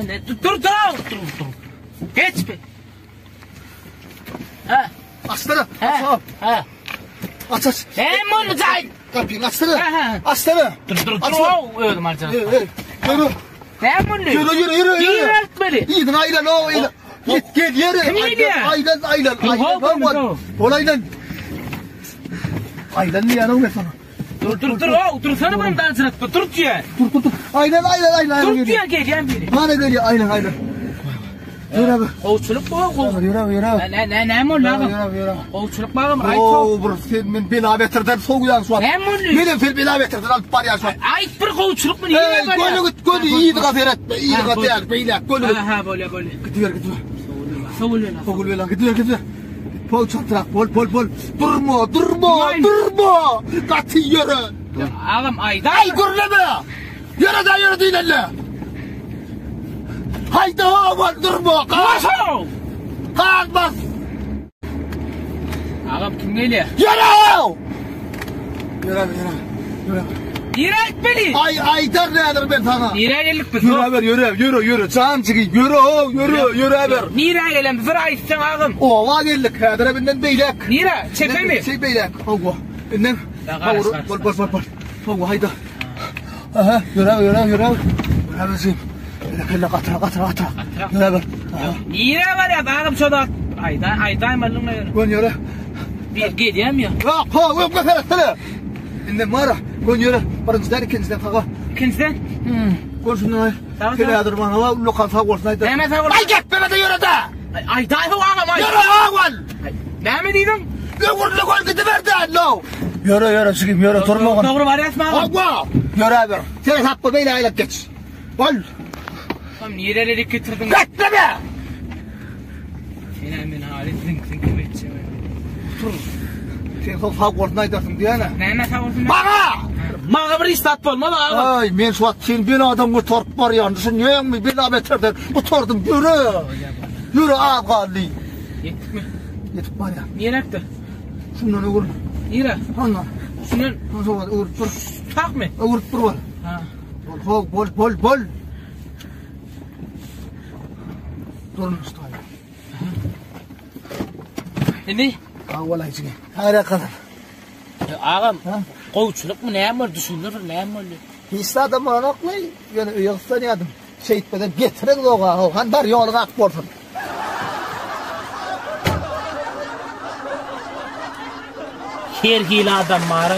Ne? Dur. Geç be. Ha. Açsana. Ha. Aç. Hem onu say. Kapıyı açsana. Açsana. Dur. Öldüm artık. Yürü. Hem onu. Yürü. İyi öğretmeni. İyidin aylan o aylan. Git yürü. Kim iyiydi? Aylan. Dur. Ol aylan. Aylan niye anam ben sana? Dur. Otursana bunun dansına. Dur diye. Dur. Aylan. Dur diye geliyorum biri. Bana geliyor aylan. Yürü abi. Kovuçluk bu. Yürü. Ne mi lan? Yürü. Kovuçluk bağım. Ay Oo, bu filmin bilavetirden soğuyan şu an. Ne mi? Benim film bilavetirden alıp var ya şu an. Ay bir kovuçluk mu? Niye var? Gönlü iyi de gaferet. İyi de gaferet. Beyler gönlü. Ha böyle. Gidiyor. Fogul lan gidiyor. Pol çatrak. Pol. Durma. Katı yürü. Ağam ayda. Ay gürleme. Yürü değil elle. Haydi oğlan durma. Koşu. Kalkmaz. Ağam kim geliyor? Yürü. Nire etmeli. Aydar nedir ben sana? Nire gelip biz. Yürü. Can çıkı. Yürü abi. Nire gelen bir ayıtsın ağam. Ova geldik. Kadrebinden beylek. Nire çepe mi? Şey beylek. Ova. İnden. Bol. Ova haydi. Aha. Yürü. Abicim. Kelle katra. Yürü abi. Nire var ya ağam şurada. Ayda malumla yürü. Gön yürü. Bir gideyim ya. Yok kafere. İnden mara. Gön yürü. Birinci ikinciden kaka. İkinciden? Gön şundan. Kelle adırman hava lokal sağ olsun haydi. Ne sağ olsun? Ay git bana da yürü de. Ayda ağam ay. Yürü ağam. Ne mi dedin? Gol gidiverdi Allah. Yürü çıkayım yürü durma. Doğru var ya ağam. Agua. Yürü abi. Sen hakkı beyle aylak geç. Gol. Tam nireleri getirdin. Bekle be. Senin halisin kim edeceğim? Sen sağ olsun haydarsın diye ne? Ne sağ olsun? Bana bir istat olmalı ağam. Ay men şu sen bir adam kurtarıp var yanlışın niye mi bir beterden kurtardım yürü ağalli Yettik mi? yetip var ya Niye yaptı? şundan uğur Nire? hanla Şunun uğur dur tak mı? uğur dur var Ha. bol durun usta Ne? vallahi içine hayra kadar Ağam kovuçluk mu ne var düşünür ne var? Hiç adam anaklı yani yoksa ne adım şey etmeden getirin oğa han dar yolu ak bolsun Her hile adam mağara